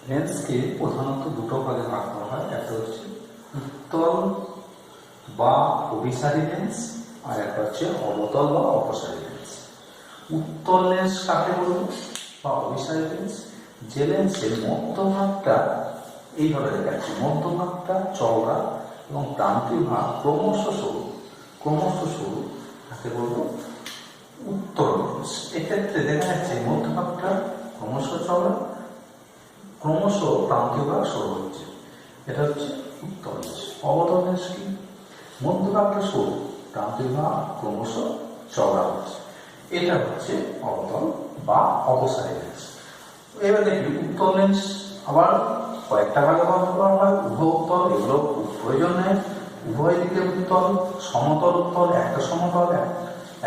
লেন্সকে প্রধানত দুটো ভাগে ভাগ করা হয়, একটা হচ্ছে উত্তল বা অভিসারী লেন্স আর একটা হচ্ছে অবতল বা অপসারী লেন্স। উত্তল লেন্স কাকে বলবো বা অভিসারী লেন্স? যে লেন্সের মধ্যভাগটা এইভাবে দেখাচ্ছি, মধ্যভাগটা চওড়া এবং প্রান্তীয় ভাগ ক্রমশ সরু তাকে বলবো উত্তল লেন্স। এক্ষেত্রে দেখা যাচ্ছে মধ্যভাগটা ক্রমশ চওড়া, ক্রমশ প্রান্তীয় ভাগ সরু হচ্ছে, এটা হচ্ছে উত্তল লেন্স। অবতল লেন্স কি? মধ্যভাগটা সরু, প্রান্তীয় ভাগ ক্রমশ চওড়া হচ্ছে, এটা হচ্ছে অবতল বা অপসারী লেন্স। এবার দেখি উত্তল লেন্স আবার কয়েকটা ভাগে ভাগ করা হয়। উভয় উত্তল, এগুলো প্রয়োজন নেই। উভয় দিকে উত্তল, সমতল উত্তল, একটা সমতল,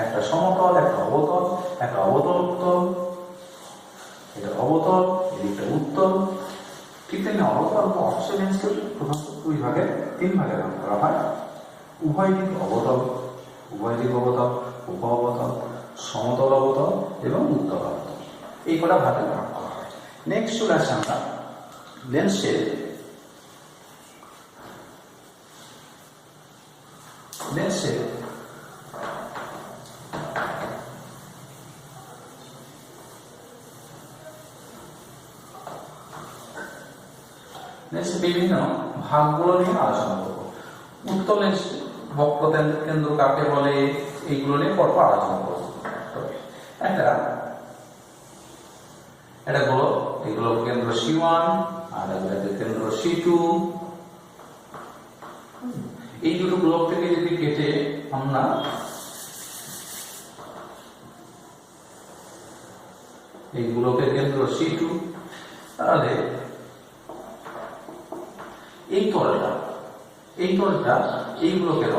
একটা সমতল, একটা অবতল, একটা অবতল উত্তল, এটা অবতল, এদিকটা উত্তল। ঠিক তেমনি অবতল বা অপসারী লেন্সকে প্রধানত তিন ভাগে ভাগ করা হয়। উভয় দিক অবতল, উপ অবতল, সমতল অবতল এবং উত্তল অবতল, এই কটা ভাগে ভাগ করা হয়। নেক্সট চলে আসে আমরা লেন্সের বিভিন্ন ভাগগুলো নিয়ে আলোচনা করব। উত্তল লেন্স বক্রতা কেন্দ্র কাকে বলে, এইগুলো নিয়ে পরপর আলোচনা করব। এটা গোলক, এগুলো কেন্দ্র C1 আর এগুলোকে কেন্দ্র C2। এই দুটো গোলক থেকে যদি কেটে আমরা এই গোলকের কেন্দ্র C2, তাহলে এই তলটা এই গোলকের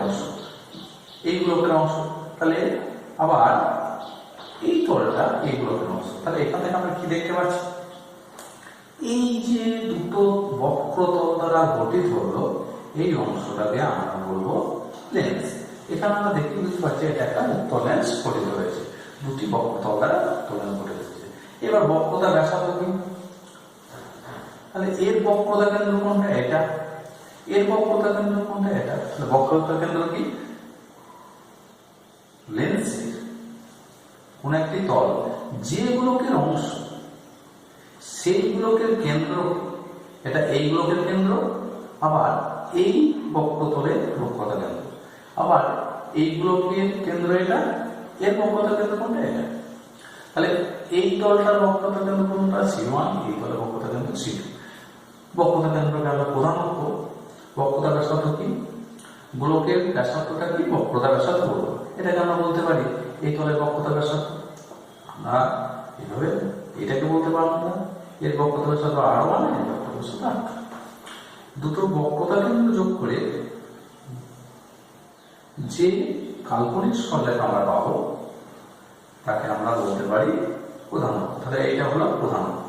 অংশ, তাহলে আবার এই তলটা এই গোলকের অংশ। তাহলে এখান থেকে আমরা কি দেখতে পাচ্ছি? এই যে দুটো বক্রতল দ্বারা গঠিত হলো এই অংশটাকে আমরা বলবো লেন্স। এখানে আমরা বুঝতে পারছি এটা একটা উত্তল লেন্স গঠিত হয়েছে, দুটি বক্রতল দ্বারা উত্তোলন গঠিত হয়েছে। এবার বক্রতা ব্যাসার্ধ কি? তাহলে এর বক্রতা কেন্দ্র কোনটা? এটা। এর বক্রতা কেন্দ্র কোনটা? এটা। তাহলে বক্রতা কেন্দ্র কি? লেন্সের কোন একটি তল যে গোলকের অংশ সেই গোলকের কেন্দ্র, এটা এই গোলকের কেন্দ্র, আবার এই বক্রতলের বক্রতা কেন্দ্র, আবার এই গোলকের কেন্দ্র এটা, এর বক্রতা কেন্দ্র কোনটা? এটা। তাহলে এই তলটার বক্রতা কেন্দ্র কোনটা? C1, এই তলের বক্রতা কেন্দ্র C2। বক্রতা কেন্দ্রকে আমরা প্রধান অঙ্ক। বক্রতা ব্যাসার্ধ কি? গোলকের ব্যাসার্ধটা কি? বক্রতা ব্যাসার্ধ বলবো। এটাকে আমরা বলতে পারি এই তলের বক্রতা ব্যাসার্ধ। আমরা এইভাবে এটাকে বলতে পারবো না, এর বক্রতা ব্যাসার্ধ R1, এর বক্রতা ব্যাসার্ধ R2। দুটো বক্রতা কেন্দ্র যোগ করে যে কাল্পনিক সরলরেখা আমরা পাবো তাকে আমরা বলতে পারি প্রধান অঙ্ক। তাহলে এটা হলো প্রধান অঙ্ক।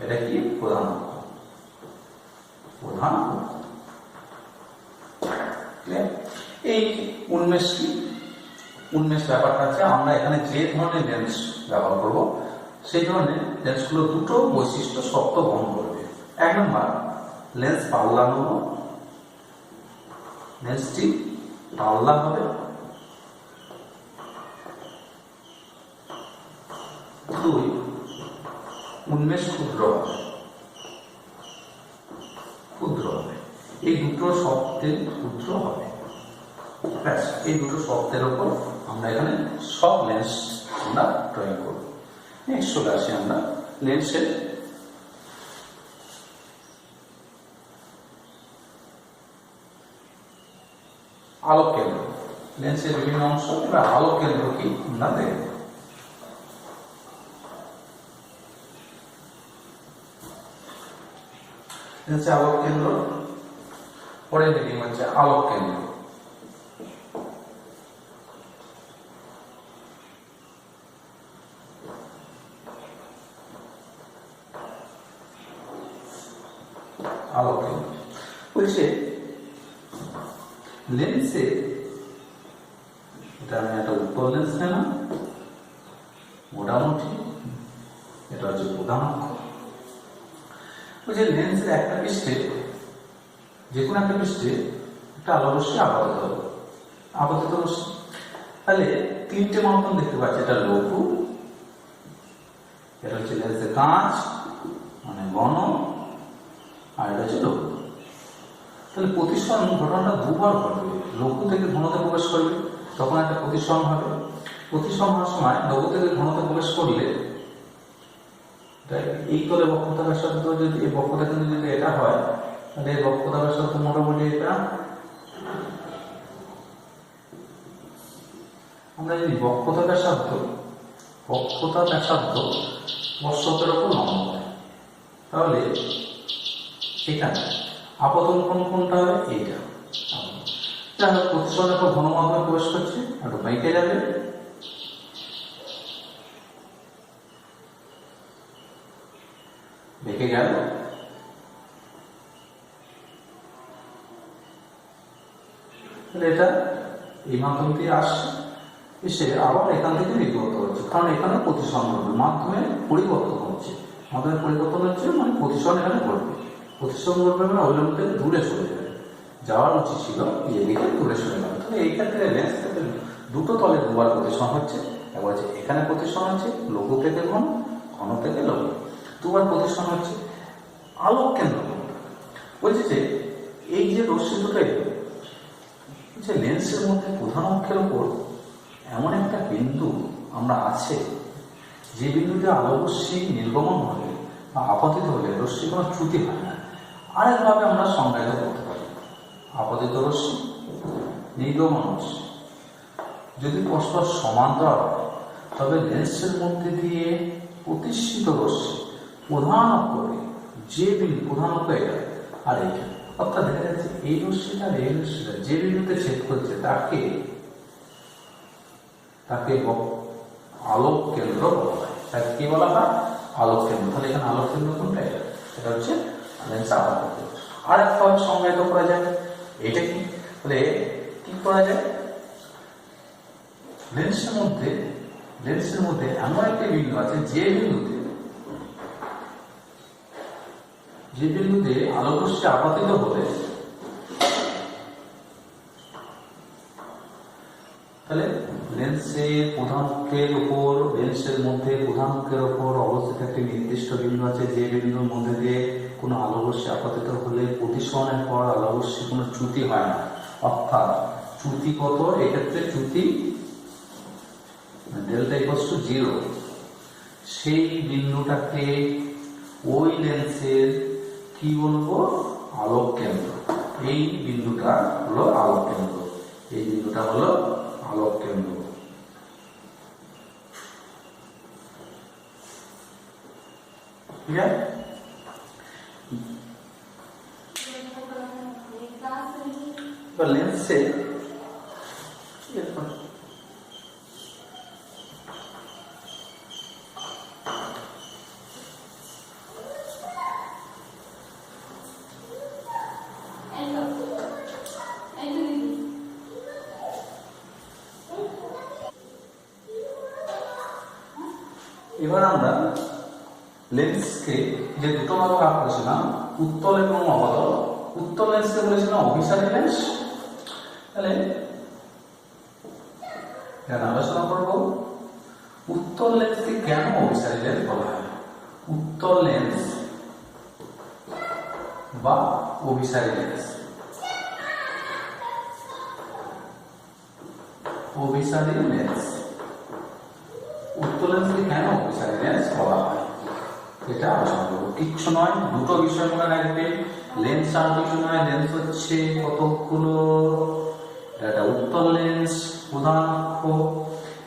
এটা কি? প্রধান অঙ্ক। এই উন্মেষ ব্যাপারটা আছে, আমরা এখানে যে ধরনের লেন্স ব্যবহার করব সেই ধরনের লেন্সগুলো দুটো বৈশিষ্ট্য শর্ত বহন করবে। এক নম্বর, লেন্স পাল্লা নেব, লেন্সটি পাল্লা হবে। দুই, উন্মেষ ক্ষুদ্র হবে। এই দুটো শর্তে ক্ষুদ্র হবে। এই দুটো শর্তের উপর আমরা এখানে সব লেন্স আমরা ড্রয়িং করব। নেক্সট চলে আসি আমরা লেন্সের আলোক কেন্দ্র। লেন্সের বিভিন্ন অংশ, এবার আলোক কেন্দ্র কি আমরা দেখব। লেন্সের আলোক কেন্দ্র, পরের হেডিং হচ্ছে আলোক কেন্দ্র। আলোক কেন্দ্র বলছে লেন্সে, এটা আমি একটা উত্তল লেন্স নিলাম, মোটামুটি এটা হচ্ছে প্রধান অক্ষ। ওই যে লেন্সের একটা পৃষ্ঠে, যে কোনো একটা পৃষ্ঠে একটা আলো রশ্মি আপাতিত হবে, আপাতিত রশ্মি। তাহলে তিনটে মাধ্যম দেখতে পাচ্ছি, এটা লঘু, এটা হচ্ছে লেন্সের কাঁচ মানে ঘন, আর এটা হচ্ছে লঘু। তাহলে প্রতিসরণ ঘটনাটা দুবার ঘটবে, লঘু থেকে ঘনতে প্রবেশ করবে তখন একটা প্রতিসরণ হবে। প্রতিসরণ হওয়ার সময় লঘু থেকে ঘনতে প্রবেশ করলে এই তলে বক্রতা ব্যাসার্ধ, যদি এই বক্রতা কিন্তু যদি এটা হয় তাহলে এই বক্রতা ব্যাসার্ধ মোটামুটি এটা, আমরা যদি বক্রতা ব্যাসার্ধ স্পর্শকের উপর লম্ব হয়, তাহলে এখানে আপাতন কোনটা হবে, এইটা। প্রতিসরণের পর ঘন মাধ্যমে প্রবেশ করছে, আর বেঁকে যাবে, বেঁকে গেল, তাহলে এটা এই মাধ্যম দিয়ে আসছে, এসে আবার এখান থেকে নির্গত হচ্ছে, কারণ এখানে প্রতিসরণ হবে, মাধ্যমে পরিবর্তন হচ্ছে, মাধ্যমে পরিবর্তন হচ্ছে মানে প্রতিসরণ এখানে ঘটবে। প্রতিসরণ ঘটবে মানে অবিলম্ব থেকে দূরে সরে যাবে, যাওয়ার উচিত ছিল এদিকে দূরে সরে গেল। তাহলে এই ক্ষেত্রে লেন্স থেকে দুটো তলে দুবার প্রতিসরণ হচ্ছে, একবার হচ্ছে এখানে প্রতিসরণ হচ্ছে লঘু থেকে ঘন, ঘন থেকে লঘু, দুবার প্রতিসরণ হচ্ছে। আলোক কেন্দ্র বলছে যে এই যে রশ্মি দুটো যে লেন্সের মধ্যে প্রধান অক্ষের উপর এমন একটা বিন্দু আমরা আছে, যে বিন্দুতে আলো রশ্মি নির্গমন হলে বা আপতিত হলে রশ্মি কোনো চ্যুতি হয় না। আরেকভাবে আমরা সংজ্ঞায়িত করতে পারি, আপতিত রশ্মি, নির্গমন রশ্মি যদি পরস্পর সমান্তরাল হয় তবে লেন্সের মধ্যে দিয়ে প্রতিষ্ঠিত রশ্মি প্রধান অক্ষরে যে বিন্দু, প্রধান অক্ষ এটা আর এইটা, অর্থাৎ দেখা যাচ্ছে এই রশ্মিটা আর এই রশ্মিটা যে বিন্দুতে ছেদ করছে তাকে আলোক কেন্দ্র বলা হয়। তাকে কি বলা হয়, আলোক কেন্দ্র। তাহলে এখানে আলোক কেন্দ্র কোনটা, এটা হচ্ছে লেন্স আপাতত। আর একটা সংজ্ঞায়িত করা যায়, এটা কি, তাহলে কি করা যায়, লেন্সের মধ্যে এমন একটা বিন্দু আছে যে বিন্দুতে আলোক রশ্মি আপতিত হলে তাহলে লেন্সের প্রধান অক্ষের উপর, লেন্সের মধ্যে প্রধান অক্ষের উপর অবস্থিত একটি নির্দিষ্ট বিন্দু আছে, যে বিন্দুর মধ্যে দিয়ে কোনো আলো রশ্মি আপতিত হলে প্রতিসরণের পর আলো রশ্মি কোনো চ্যুতি হয় না। অর্থাৎ চ্যুতি কত, এক্ষেত্রে চ্যুতি ডেল্টা ইকুয়ালস টু 0, সেই বিন্দুটাকে ওই লেন্সের কি বলবো, আলোক কেন্দ্র। এই বিন্দুটা হলো আলোক কেন্দ্র, এই বিন্দুটা হলো আলোক কেন্দ্র। ঠিক আছে, লেন্সে এবার আমরা লেন্সকে যে দুটো ভাগে ভাগ করেছিলাম, উত্তল এবং অবতল। উত্তল লেন্সকে বলেছিলাম অভিসারী লেন্স। তাহলে এখানে আলোচনা করব উত্তল লেন্সকে কেন অভিসারী লেন্স বলা হয়। উত্তল লেন্স বা অভিসারী লেন্স, অভিসারী লেন্স, উত্তল লেন্সকে কেন অভিসারী লেন্স বলা হয় এটা আলোচনা করবো। কিচ্ছু নয়, দুটো বিষয় মনে রাখবে, লেন্স আর কিছু নয়, লেন্স হচ্ছে কতগুলো, এটা উত্তল লেন্স, প্রধান অক্ষ।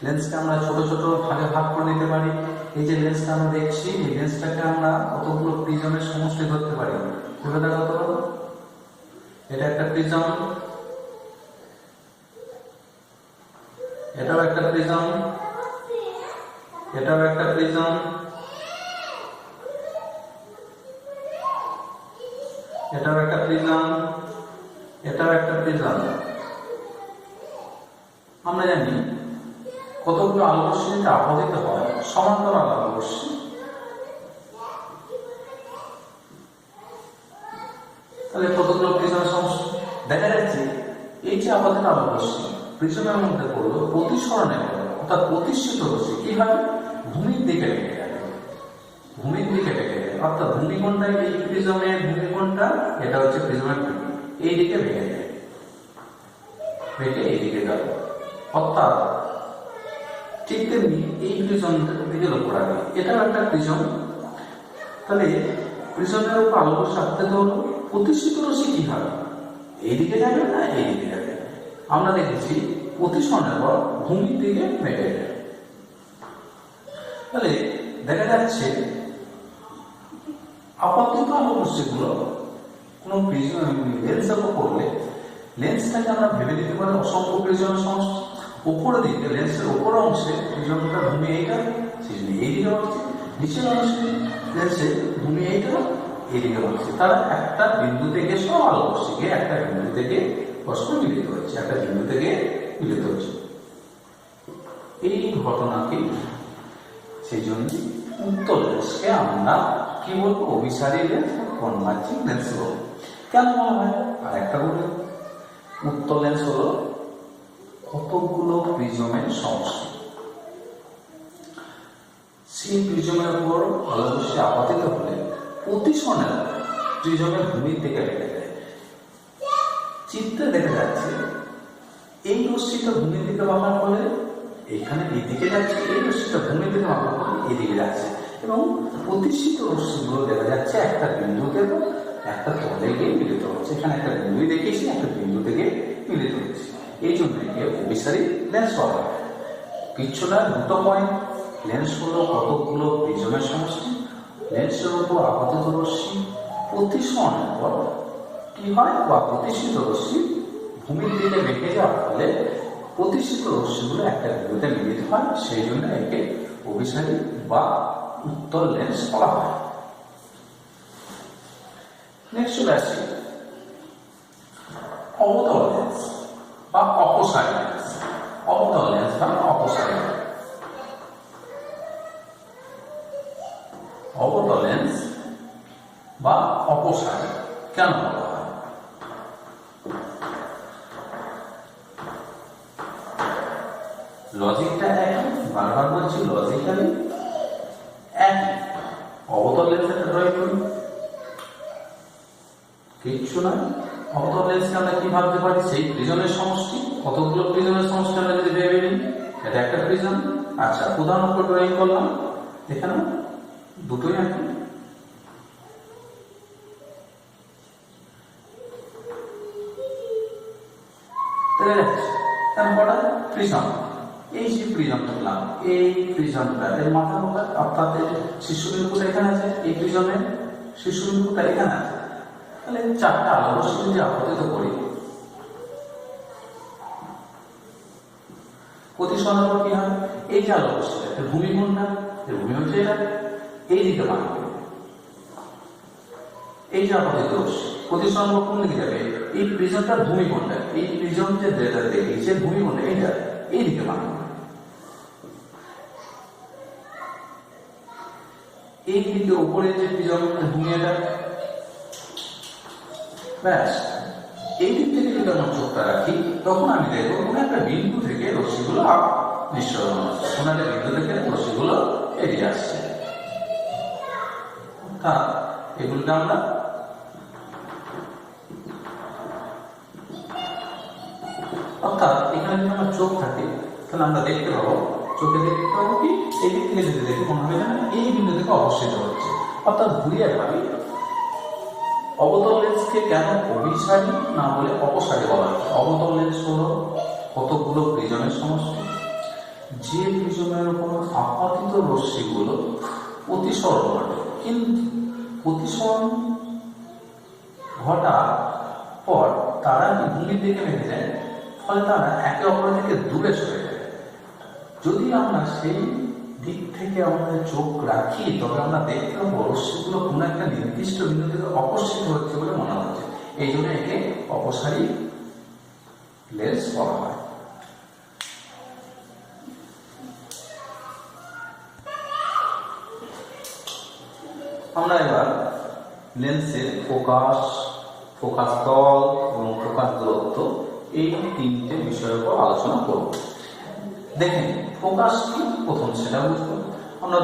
লেন্সকে আমরা ছোট ছোট ভাগে ভাগ করে নিতে পারি। এই যে লেন্সটা আমরা দেখছি, এই লেন্সটাকে আমরা কতগুলো প্রিজমের সমষ্টি ধরতে পারি। ভেবে দেখো তো, এটা একটা প্রিজম, এটাও একটা প্রিজম, এটাও একটা প্রিজম, এটাও একটা প্রিজম, এটাও একটা প্রিজম। আমরা জানি কতগুলো আলো রশ্মিতে আপতিত হয়, সমান্তরাল আলো রশ্মি। তাহলে কতগুলো প্রিজমের সমষ্টি? দেখা যাচ্ছে এই যে আপাতত আলোক রশ্মি প্রিজমের মধ্যে পড়লো, প্রতিসরণে পড়লো, অর্থাৎ প্রতিষ্ঠিত রশ্মি কি হয়? ভূমির দিকে বেঁকে যাবে, ভূমির দিকে বেঁকে যাবে, অর্থাৎ ভূমি কোণটা এই প্রিজমের ভূমি কোণটা, এটা হচ্ছে প্রিজমের ভূমি, এই দিকে বেঁকে যাবে, বেঁকে এইদিকে যাবে। অর্থাৎ ঠিক তেমনি এই প্রিজমটার দিকে লক্ষ্য রাখবে, এটাও একটা প্রিজম। তাহলে প্রিজমের উপর আলোক সাথে হলো, প্রতিষ্ঠিত রশ্মি কি হবে? এইদিকে যাবে না এইদিকে যাবে? আমরা দেখেছি প্রতিসরণের পর ভূমির দিকে বেঁকে যাবে। তাহলে দেখা যাচ্ছে আপাতত আলোক রশ্মিগুলো কোনো লেন্সের উপর পড়লে লেন্সটাকে আমরা ভেবে দিতে পারি অসংখ্য প্রিজমের সমষ্টি। উপরের দিকে লেন্সের উপর অংশে প্রিজমটা ভূমি এইটা, সেই জন্য এইদিকে হচ্ছে, নিচের অংশে লেন্সের ভূমি এইটা, এইদিকে হচ্ছে। তারা একটা বিন্দু থেকে সব আলোক রশ্মিকে একটা বিন্দু থেকে পরস্পর মিলিত হচ্ছে, একটা বিন্দু থেকে মিলিত হচ্ছে। এই ঘটনাকে সেই জন্য উত্তল লেন্সকে আমরা কি বলবো? অভিসারী লেন্স, কনভার্জিং লেন্স বলবো। কেন বলা হয়? আর একটা বলি, উত্তল লেন্স হলো কতগুলো প্রিজমের সমষ্টি, সেই প্রিজমের উপর আলোক রশ্মি আপাতিত হলে প্রতিসরণের প্রিজমের ভূমির দিকে বেঁকে যায়। চিত্রে দেখা যাচ্ছে এই রশ্মিটা ভূমির দিকে বাঁকার ফলে এখানে এইদিকে যাচ্ছে, এই রশ্মিটা ভূমির দিকে বাঁকার ফলে এইদিকে যাচ্ছে, এবং প্রতিষ্ঠিত রশ্মিগুলো দেখা যাচ্ছে একটা বিন্দুতে একটা তলে গিয়ে মিলিত হচ্ছে। এখানে একটা বিন্দু দেখিয়েছি, একটা বিন্দু থেকে মিলিত হচ্ছে, এই জন্য একে অভিসারী লেন্স বলা হয়। পিছনে দুটো পয়েন্ট, লেন্স হলো কতগুলো প্রিজমের সমষ্টি, লেন্সের উপর আপাতত রশ্মি প্রতিসরণের পর কি হয়, বা প্রতিষ্ঠিত রশ্মি ভূমির দিকে বেঁকে যাওয়ার ফলে প্রতিষ্ঠিত রশ্মিগুলো একটা বিন্দুতে মিলিত হয়, সেই জন্য একে অভিসারী বা উত্তল লেন্স বলা হয়। নেক্সট চলে আসি অবতল লেন্স বা অপসারী লেন্স। অবতল লেন্স বা অপসারী, অবতল লেন্স বা অপসারী কেন বলা হয়? লজিকটা একই, বারবার বলছি লজিক্যালি একই। অবতল লেন্স একটা ড্রয়িং করি, কিচ্ছু নয়। অবতল লেন্সকে আমরা কি ভাবতে পারি? সেই প্রিজমের সমষ্টি, কতগুলো প্রিজমের সমষ্টি আমরা যদি ভেবে নিই, এটা একটা প্রিজম। আচ্ছা, উদাহরণ করে ড্রয়িং করলাম, এখানে দুটোই একই। প্রিজম, এই যে প্রিজমটা পেলাম, এই প্রিজমটা এর মাথা কোথায়? অর্থাৎ এর শীর্ষবিন্দুটা এখানে আছে, এই প্রিজমের শীর্ষবিন্দুটা এখানে আছে। তাহলে চারটা আলোক রশ্মি যদি আপতিত করি, প্রতিসরণের পর কি হয়? এই যে আলোক রশ্মিটা, এর ভূমি কোণটা, এর ভূমি হচ্ছে এটা, এই দিকে বাঁকবে। এই যে আপতিত রশ্মি প্রতিসরণের পর কোন দিকে যাবে? এই প্রিজমটার ভূমি কোণটা, এই প্রিজম যে যেটা দেখিয়েছে ভূমি কোণটা এইটা, এই দিকে বাঁকবে। এই দিকে উপরে যে প্রিজমের ভূমি এটা, ব্যাস এই দিক থেকে যদি আমার চোখটা রাখি, তখন আমি দেখবো কোনো একটা বিন্দু থেকে রশ্মিগুলো নিঃসরণ হচ্ছে, কোনো একটা বিন্দু থেকে রশ্মিগুলো এড়িয়ে আসছে। অর্থাৎ এগুলোকে আমরা এখানে যদি আমার চোখ থাকে, তাহলে আমরা দেখতে পাবো, চোখে দেখতে পাবো কি এই দিক থেকে যদি দেখি মনে হবে যেন এই বিন্দু থেকে অবস্থিত হচ্ছে। অর্থাৎ ঘুরিয়ে ভাবি, অবতল লেন্সকে কেন অভিসারী না বলে অপসারী বলা হয়? অবতল লেন্স হলো কতগুলো প্রিজমের সমষ্টি, যে প্রিজমের উপর আপাতিত রশ্মিগুলো প্রতিসরণ ঘটে, কিন্তু প্রতিসরণ ঘটার পর তারা ভূমির দিকে বেঁকে যায়, ফলে তারা একে অপরের থেকে দূরে সরে যায়। যদি আমরা সেই দিক থেকে আমাদের চোখ রাখি, তবে আমরা দেখতে পাবো রশ্মিগুলো কোনো একটা নির্দিষ্ট বিন্দু থেকে অপসৃত হচ্ছে বলে মনে হচ্ছে। এই জন্য একে অপসারী লেন্স বলা হয়। আমরা এবার লেন্সের ফোকাস, ফোকাস তল এবং ফোকাস দূরত্ব, এই তিনটে বিষয়ের উপর আলোচনা করব। দেখেন ফোকাস কি প্রথম সেটা বুঝবো। আমরা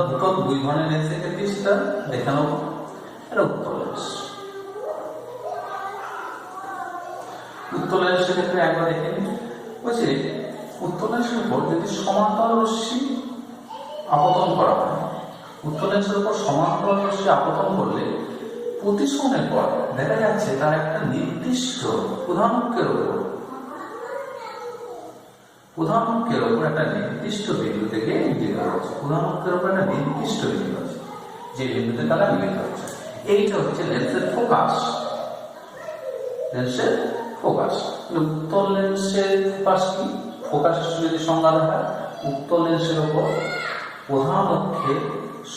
দুই ধরনের লেন্সের ক্ষেত্রে সেটা দেখে নেব। এটা উত্তল লেন্স। উত্তল লেন্সের ক্ষেত্রে একবার দেখে নিই। বলছি উত্তল লেন্সের উপর যদি সমান্তরাল রশ্মি আপতন করা হয়, উত্তল লেন্সের উপর সমান্তরাল রশ্মি আপতন করলে প্রতিসরণের পর দেখা যাচ্ছে তার একটা নির্দিষ্ট প্রধান অক্ষের উপর একটা নির্দিষ্ট বিন্দু থেকে মিলিত হচ্ছে। প্রধান অক্ষের উপর একটা নির্দিষ্ট বিন্দু আছে, যে বিন্দুতে তারা মিলিত হচ্ছে। এইটা হচ্ছে লেন্সের ফোকাস। লেন্সের ফোকাস। উত্তল লেন্সের ফোকাস কি? ফোকাসের যদি সংজ্ঞা হয়, উত্তল লেন্সের উপর প্রধান অক্ষে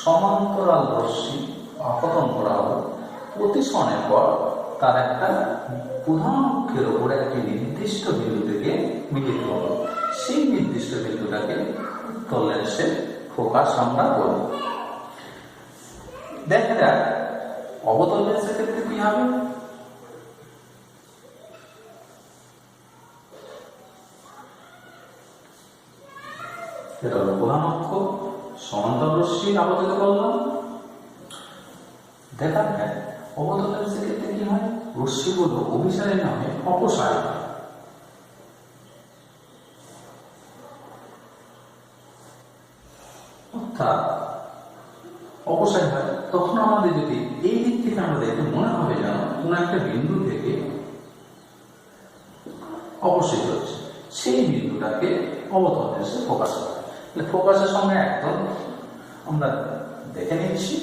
সমান্তরাল রশ্মি আপতন করা হবে, প্রতিসরণের পর তার একটা প্রধান অক্ষের উপর একটি নির্দিষ্ট বিন্দু থেকে মিলিত হবে। সেই নির্দিষ্ট বিন্দুটাকে উত্তল লেন্সের ফোকাস আমরা বলব। দেখা যাক অবতল লেন্সের ক্ষেত্রে কি হবে। এটা হলো প্রধান অক্ষ, সমান্তরাল রশ্মি আপতিত করলাম। দেখা যায় অবতল লেন্সের ক্ষেত্রে কি হয়, রশ্মিগুলো অভিসারী নামে অপসারী হয়। অর্থাৎ অপসারী হয়। তখন আমাদের যদি এই দিক থেকে আমরা দেখে মনে হবে যেন কোন একটা বিন্দু থেকে অপসৃত হচ্ছে, সেই বিন্দুটাকে অবতল লেন্সে ফোকাস করা হয়। ফোকাসের সঙ্গে একদম আমরা দেখে নিচ্ছি।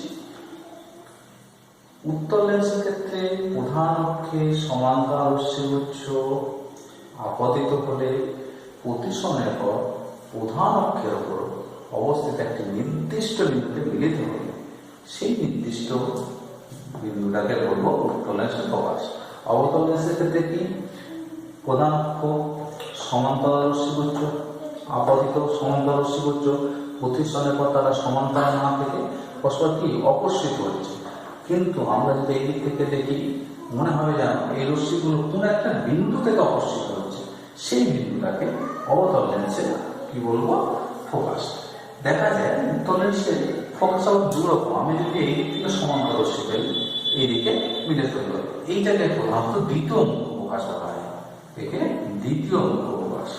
উত্তল লেন্সের ক্ষেত্রে প্রধান অক্ষে সমান্তরাল রশ্মিগুচ্ছ আপতিত হলে প্রতিসরণের পর প্রধান অক্ষের উপর অবস্থিত একটি নির্দিষ্ট বিন্দুতে মিলিত হলে সেই নির্দিষ্ট বিন্দুটাকে বলবো উত্তল লেন্সের ফোকাস। অবতল লেন্সের ক্ষেত্রে কি, প্রধান অক্ষ সমান্তরাল রশ্মিগুচ্ছ আপতিত সমান্তরাল রশ্মিগুচ্ছ প্রতিসরণের পর তারা সমান্তরাল না থেকে পরস্পর কি অপসৃত হচ্ছে। কিন্তু আমরা যদি এই দিক থেকে দেখি মনে হবে যেন এই রশ্মিগুলো কোন একটা বিন্দু থেকে অপসৃত হচ্ছে, সেই বিন্দুটাকে অবতল লেন্সে কি বলবো, ফোকাস। দেখা যায় উত্তল লেন্সের ফোকাস আবার দুরকম। আমি যদি এই দিক থেকে সমান্তরাল রশ্মি পাই, এইদিকে মিলিত হল, এইটাকে প্রধানত দ্বিতীয় মুখ্য ফোকাস বলা হয়। একে দ্বিতীয় মুখ্য ফোকাস।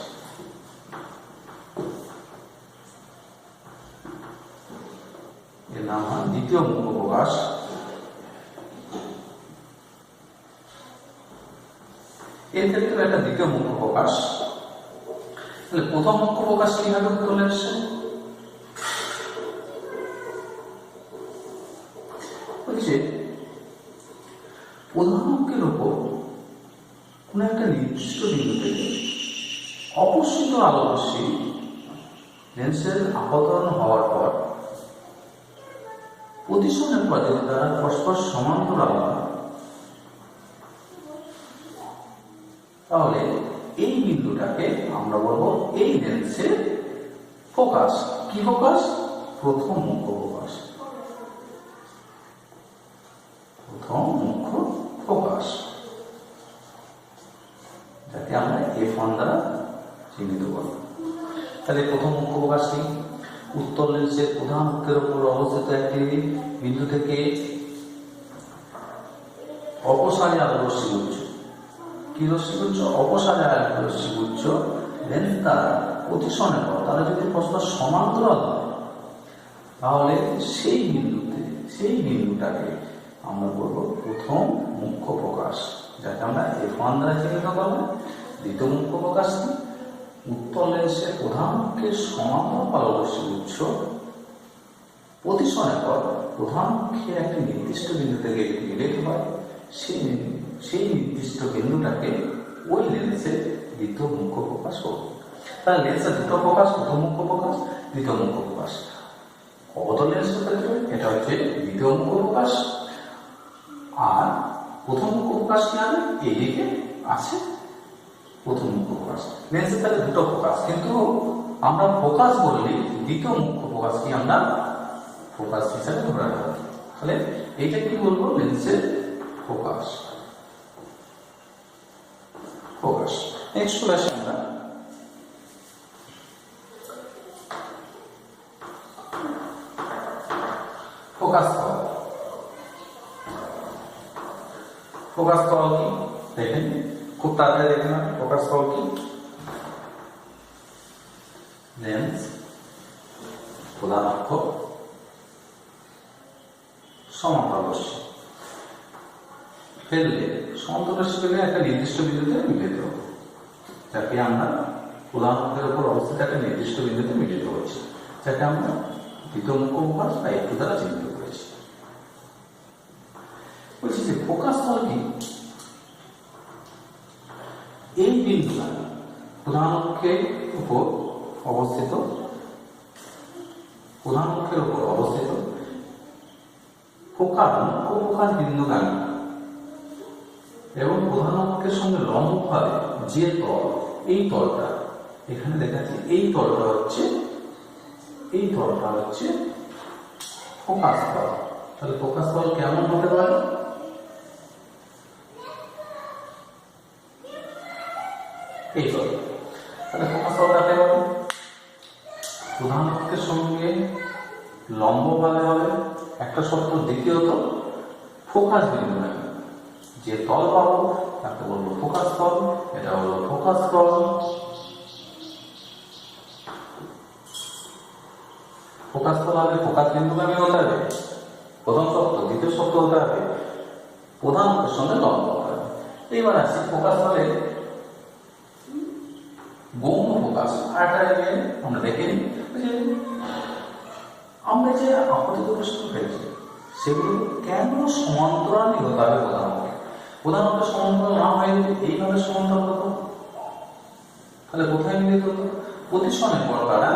এর নাম হয় দ্বিতীয় মুখ্য ফোকাস। এর ক্ষেত্রে একটা দ্বিতীয় মুখ্য ফোকাস। তাহলে প্রথম মুখ্য ফোকাস কি হবে উত্তল লেন্সে? বলছে প্রধান অক্ষের উপর কোন একটা নির্দিষ্ট বিন্দু থেকে অপসৃত আলো রশ্মি লেন্সের আপতন হওয়ার পর প্রতিসরণের পর যদি তারা পরস্পর সমান্তরাল হয়, তাহলে এই বিন্দুটাকে আমরা বলবো এই লেন্সের ফোকাস। কি ফোকাস? প্রথম মুখ্য ফোকাস। প্রথম মুখ্য ফোকাস, যাকে আমরা F1 দ্বারা চিহ্নিত করব। তাহলে প্রথম মুখ্য ফোকাস কি? উত্তল লেন্সের প্রধান অক্ষের উপর অবস্থিত একটি বিন্দু থেকে অপসারী আলো রশ্মিগুচ্ছ, কি রশ্মিগুচ্ছ? অপসারী আলো রশ্মিগুচ্ছ লেন্স দ্বারা প্রতিসরণের পর তারা যদি পরস্পর সমান্তরাল হয়, তাহলে সেই বিন্দুটাকে আমরা বলবো প্রথম মুখ্য ফোকাস, যাকে আমরা F1 দ্বারা চিহ্নিত করব। দ্বিতীয় মুখ্য ফোকাস কি? উত্তল লেন্সের প্রধান অক্ষের সমান্তরাল আলো রশ্মিগুচ্ছ প্রতিসরণের পর প্রধান অক্ষের একটি নির্দিষ্ট বিন্দু থেকে মিলিত হয়, সেই নির্দিষ্ট বিন্দুটাকে ওই লেন্সের দ্বিতীয় মুখ্য ফোকাস করবে। তাহলে লেন্সের দুটো ফোকাস, প্রথম মুখ্য ফোকাস, দ্বিতীয় মুখ্য ফোকাস। অবতল লেন্সের ক্ষেত্রে এটা হচ্ছে দ্বিতীয় মুখ্য ফোকাস, আর প্রথম মুখ্য ফোকাস কি হবে? এইদিকে আছে প্রথম মুখ্য ফোকাস। লেন্সের তাহলে দুটো ফোকাস, কিন্তু আমরা ফোকাস বললে দ্বিতীয় মুখ্য ফোকাস কি আমরা ফোকাস হিসাবে ধরে রাখবো। তাহলে এইটা কি বলবো? লেন্সের ফোকাস। ফোকাস। নেক্সট চলে আসি আমরা ফোকাস স্থল। ফোকাস স্থল কি দেখেন, খুব তাড়াতাড়ি দেখেন আপনি। ফোকাস স্থল কি? লেন্স, প্রধান অক্ষ, সমান্তরালরশ্মি ফেললে সমান্তরালরশ্মি ফেললে একটা নির্দিষ্ট বিন্দুতে মিলিত হবে, যাকে আমরা প্রধান অক্ষের উপর অবস্থিত একটা নির্দিষ্ট বিন্দুতে মিলিত হচ্ছে, যাকে আমরা দ্বিতীয় মুখ্য ফোকাস বা একটু দ্বারা চিহ্নিত করেছি। বলছি যে ফোকাস স্থল কি? এই বিন্দুটা প্রধান অক্ষের উপর অবস্থিত, প্রধান অক্ষের উপর অবস্থিত ফোকাস বিন্দুগামী এবং প্রধান অক্ষের সঙ্গে লম্বভাবে যে তল, এই তলটা এখানে দেখাচ্ছি, এই তলটা হচ্ছে ফোকাস স্থল। তাহলে ফোকাস স্থল কেমন হতে পারে? এই তল। তাহলে ফোকাস স্থল কাকে বলে? প্রধান অক্ষের সঙ্গে লম্বভাবে হবে একটা শর্ত, দ্বিতীয়ত ফোকাস বিন্দু নাকি যে তল পাবো তাকে বলবো ফোকাস স্থল। এটা হলো ফোকাস স্থল। ফোকাস স্থল হবে ফোকাস বিন্দুগামী হতে হবে, প্রথম শর্ত। দ্বিতীয় শর্ত হতে হবে প্রধান অক্ষের সঙ্গে লম্ব হতে হবে। এবার আসছি ফোকাস স্থলে গৌণ ফোকাস। আরেকটা আমরা দেখে নিই, আমরা যে আপতিত প্রশ্ন পেয়েছি সেগুলো কেন সমান্তরাল হতে হবে প্রধান অক্ষে? প্রধান অক্ষের সমান্তরাল না হয় যদি এইভাবে সমান্তরাল হতো তাহলে কোথায় মিলিত হতো? প্রতিসনের পর তারা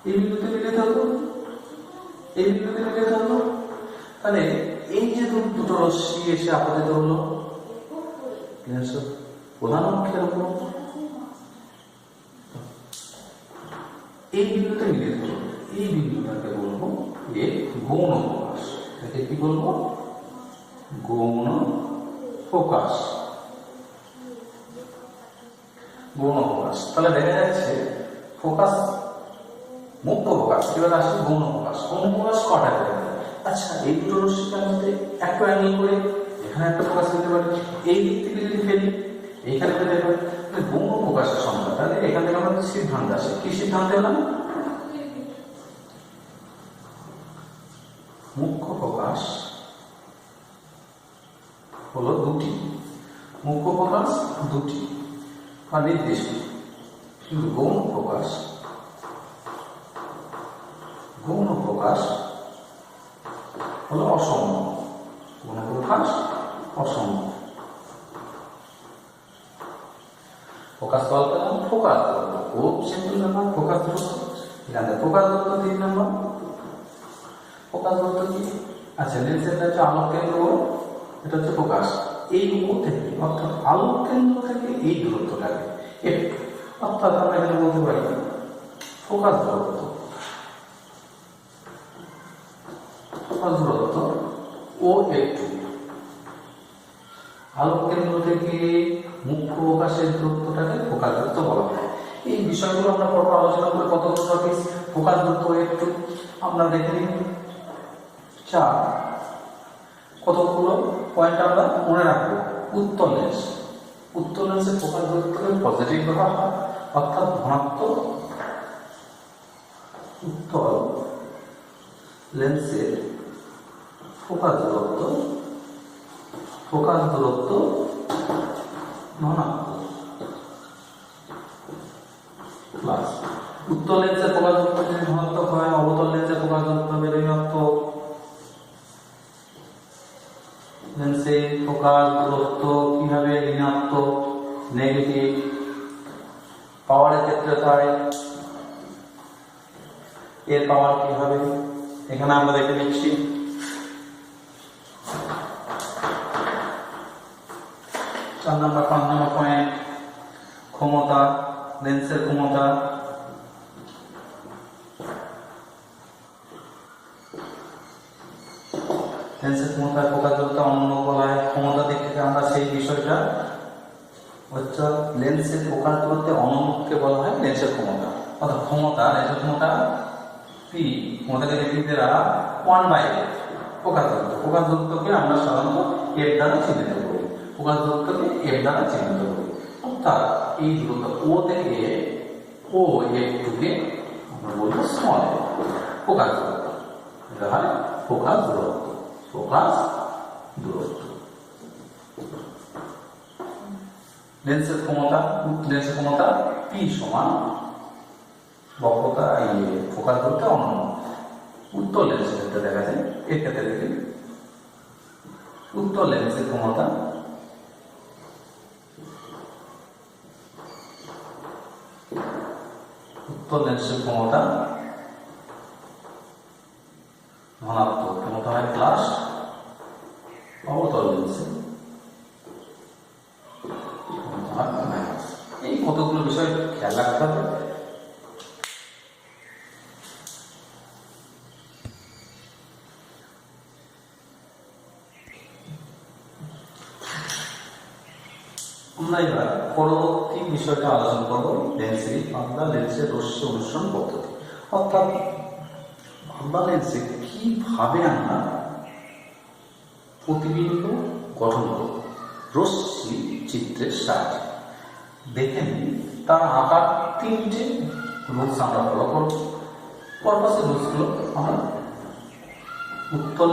এই বিন্দুতে মিলিত হতো, এই বিন্দুতে মিলিত হতো। তাহলে এই যে দুটো রশ্মি এসে আপতিত হলো প্রধান অক্ষের উপর, এই বিন্দুতে মিলিত হলো, এই বিন্দুটাকে বলবো এর গৌণ ফোকাস। এটাকে কি বলবো? গৌণ ফোকাস। গৌণ ফোকাস। তাহলে দেখা যাচ্ছে ফোকাস মুখ্য ফোকাস। এবার আসছে গৌণ ফোকাস। গৌণ ফোকাস কটা করে? আচ্ছা, এই দুটো রশ্মিটার মধ্যে একটা অ্যাঙ্গেল করে এখানে একটা ফোকাস দিতে পারি, এই দিক থেকে যদি ফেলি এইখানে পেতে পারি। গৌণ ফোকাসের সংখ্যা। তাহলে এখান থেকে আমাদের সিদ্ধান্ত আসে। কি সিদ্ধান্ত এলাম? মুখ্য ফোকাস হলো দুটি, মুখ্য ফোকাস দুটি বা নির্দিষ্ট, কিন্তু গৌণ ফোকাস হলো অসম। গৌণ ফোকাস অসম। ফোকাস স্থল পেলাম, ফোকাস দূরত্ব খুব সিম্পল ব্যাপার। ফোকাস দূরত্ব এখানে ফোকাস দূরত্ব 3 নম্বর। ফোকাস দূরত্ব কি? আচ্ছা, লেন্সের হচ্ছে আলোক কেন্দ্র, এটা হচ্ছে ফোকাস। এই ও থেকে অর্থাৎ আলোক কেন্দ্র থেকে এই দূরত্বটাকে একটু, অর্থাৎ আমরা এখানে বলতে পারি ফোকাস দূরত্ব। ফোকাস দূরত্ব ও একটু আলোক কেন্দ্র থেকে মুখ্য ফোকাসের দূরত্বটাকে ফোকাস দূরত্ব বলা হয়। এই বিষয়গুলো আমরা পরে আলোচনা করে কতগুলো টপিক ফোকাস দূরত্ব একটু আমরা দেখে নিই। কতগুলো পয়েন্ট আমরা মনে রাখবো। উত্তল লেন্সের ফোকাস দূরত্বকে পজিটিভ ধরা হয়, অর্থাৎ ধনাত্মক। উত্তল লেন্সের ফোকাস দূরত্ব ধনাত্মক প্লাস। উত্তল লেন্সের ফোকাস দূরত্ব যদি ধনাত্মক হয়, অবতল লেন্সের ফোকাস দূরত্ব হবে ঋণাত্মক। লেন্সের ফোকাস দূরত্ব কি হবে? ঋণাত্মক, নেগেটিভ। পাওয়ারের ক্ষেত্রে তাই, এর পাওয়ার কি হবে? এখানে আমরা দেখে নিচ্ছি। চার নম্বর 5 নম্বর পয়েন্ট, ক্ষমতা। লেন্সের ক্ষমতা ফোকাস দূরত্ব অনন্য বলা ক্ষমতা দিক থেকে আমরা সেই বিষয়টা অর্থাৎ লেন্সের ফোকাস দূরত্বে অনুমুখকে বলা হয় লেন্সের ক্ষমতা, অর্থাৎ লেন্সের ক্ষমতা পি, ক্ষমতাকে লিখি দ্বারা 1/f ফোকাস দূরত্বকে আমরা সাধারণত এফ দ্বারা চিহ্নিত করি, ফোকাস দূরত্বকে এফ দ্বারা চিহ্নিত করি। অর্থাৎ এই দূরত্ব ও থেকে ও F2 কে আমরা বলবো স্মল এফ, ফোকাস দূরত্ব। এটা হয় ফোকাস দূরত্ব। লেন্সের ক্ষমতা পি সমান বক্রতা ফোকাস দূরত্ব অনুমুখ। উত্তর লেন্সের ক্ষেত্রে দেখা যায়, এর ক্ষেত্রে দেখি উত্তর লেন্সের ক্ষমতা ধনাত্মক, ক্ষমতা হয় প্লাস, অবতল লেন্সের ক্ষমতা হয় মাইনাস। এই কতগুলো বিষয় খেয়াল রাখতে হবে। আমরা এবার পরবর্তী বিষয়টা আলোচনা করবো লেন্সের পাতলা লেন্সের রশ্মি অনুসরণ পদ্ধতি, অর্থাৎ পাতলা লেন্সে কিভাবে আমরা প্রতিবিম্ব গঠন করব রশ্মি চিত্রের সাহায্যে। দেখে নিন তার আকার 3টে রুলস আমরা ফলো করব। পরপাসের রুলসগুলো আমরা উত্তর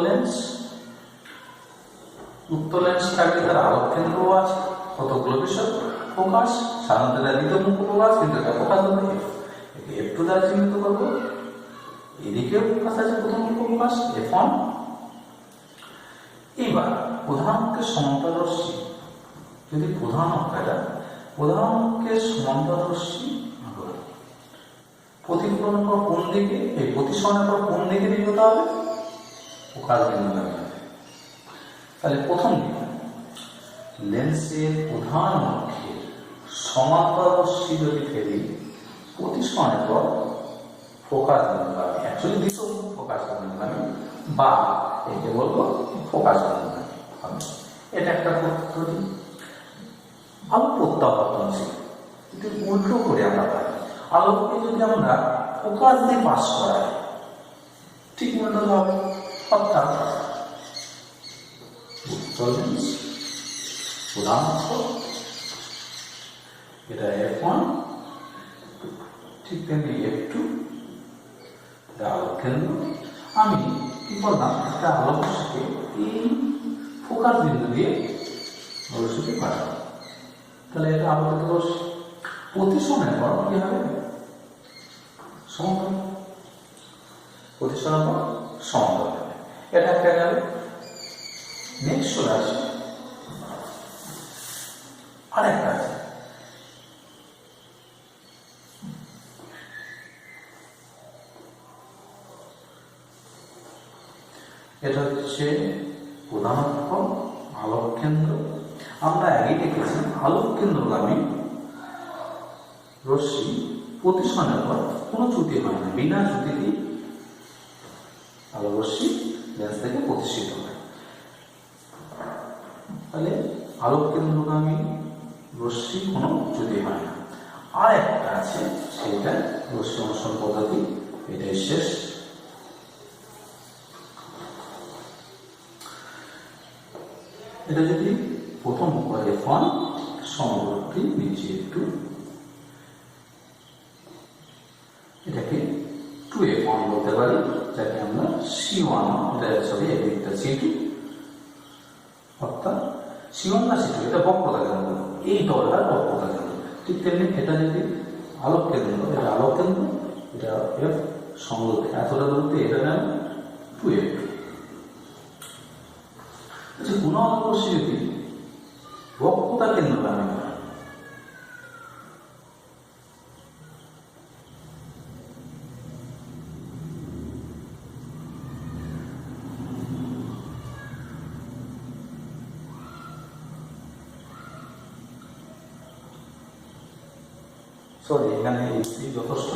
লেন্স থাকলে তার আলোক কেন্দ্র আছে, কতগুলো বিষয় ফোকাস, সাধারণত দ্বিতীয় মুখ্য ফোকাস, কিন্তু এটা ফোকাস ধরবে F2 দ্বারা চিহ্নিত করবো। এদিকেও ফোকাস আছে, প্রথম মুখ্য ফোকাস F1। এবার প্রধান অক্ষের সমান্তরাল রশ্মি, যদি প্রধান অক্ষের সমান্তরাল রশ্মি প্রতিফলনের পর কোন দিকে, এই প্রতিসরণের পর কোন দিকে নির্গত হবে, ফোকাস বিন্দু লাগবে। তাহলে প্রথম লেন্সের প্রধান অক্ষের সমান্তরাল রশ্মি যদি ফেলি, প্রতিসরণের পর ফোকাস বিন্দু পাবে, অ্যাকচুয়ালি দ্বিতীয় ফোকাস বিন্দু পাবে, বা একে বলবো ফোকাস বিন্দু পাবে। এটা একটা পদ্ধতি। আলোক প্রত্যাবর্তনশীল, যদি উল্টো করে আমরা পাই, আলোককে যদি আমরা ফোকাস দিয়ে পাস করাই, ঠিক উল্টো হবে। অর্থাৎ উত্তর লেন্স প্রধান অক্ষ, এটা F1, ঠিক তেমনি F2, এটা আলোক কেন্দ্র। আমি কি করলাম, একটা আলোক রশ্মিকে এই ফোকাস বিন্দু দিয়ে রশ্মিকে পাঠাবো। তাহলে এটা আলোকিত রশ্মি, প্রতিসরণের পর কি হবে, সমান্তরাল, প্রতিসরণের পর সমান্তরাল হবে। এটা একটা গেল। নেক্সট চলে আসে আরেকটা আছে, এটা হচ্ছে প্রধান অক্ষ, আলোক কেন্দ্র। আমরা আগেই দেখেছি আলোক কেন্দ্রগামী রশ্মি প্রতিসরণের পর কোনো চ্যুতি হয় না, বিনা চ্যুতিতে আলোক রশ্মি লেন্স থেকে প্রতিষ্ঠিত হয়। তাহলে আলোক কেন্দ্রগামী রশ্মি কোনো চ্যুতি হয় না। আর একটা আছে, সেটা রশ্মি অনুসরণ পদ্ধতি, এটাই শেষ। এটা যদি প্রথম F1 সমবর্তী নিচে F2, এটাকে 2F1 বলতে পারি, যাকে আমরা C1, এটা সরি এটা C2, অর্থাৎ C1 না C2, এটা বক্রতা কেন্দ্র, এই তলটা বক্রতা কেন্দ্র। ঠিক তেমনি এটা যদি আলোক কেন্দ্র, এটা আলোক কেন্দ্র, এটা F সংযুক্ত, এতটা দূরত্বে এটা নেন 2F2। আচ্ছা, কোনো আলোক রশ্মি যদি বক্রতা কেন্দ্রগামী হয়, সরি এখানে যথেষ্ট,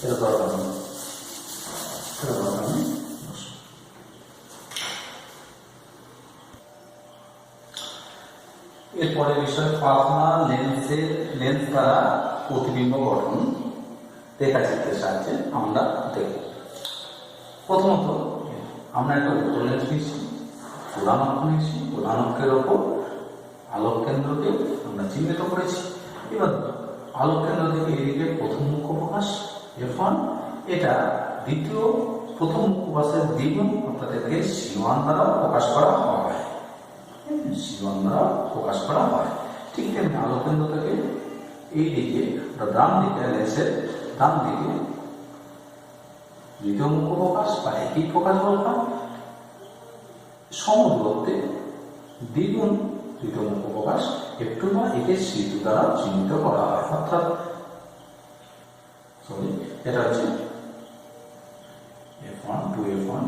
এটা দরকার নেই, এটা দরকার নেই। এরপরে বিষয় প্লাজমা লেন্স দ্বারা প্রতিবিম্ব গঠন রেখাচিত্রের সাহায্যে আমরা দেখব। প্রথমত আমরা একটা উত্তল লেন্স নিচ্ছি, প্রধান অক্ষ নিচ্ছি, প্রধান অক্ষের ওপর আলোক কেন্দ্রকে আমরা চিহ্নিত করেছি। এবার আলোক কেন্দ্র থেকে এদিকে প্রথম মুখ্য প্রকাশ F1, এটা দ্বিতীয় প্রথম মুখ্য প্রকাশের দ্বিগুণ অর্থাৎ একে C1 দ্বারা প্রকাশ করা হয়, C1 দ্বারা প্রকাশ করা হয়। ঠিক তেমনি আলোক কেন্দ্র থেকে এই দিকে ডান দিকে লেন্সের ডান দিকে দ্বিতীয় মুখ্য প্রকাশ বা একই প্রকাশ বলা হয়, সমদূরত্বে দ্বিগুণ দ্বিতীয় মুখ্য প্রকাশ F2 বা একে C2 দ্বারা চিহ্নিত করা হয়। অর্থাৎ এটা হচ্ছে F1 2F1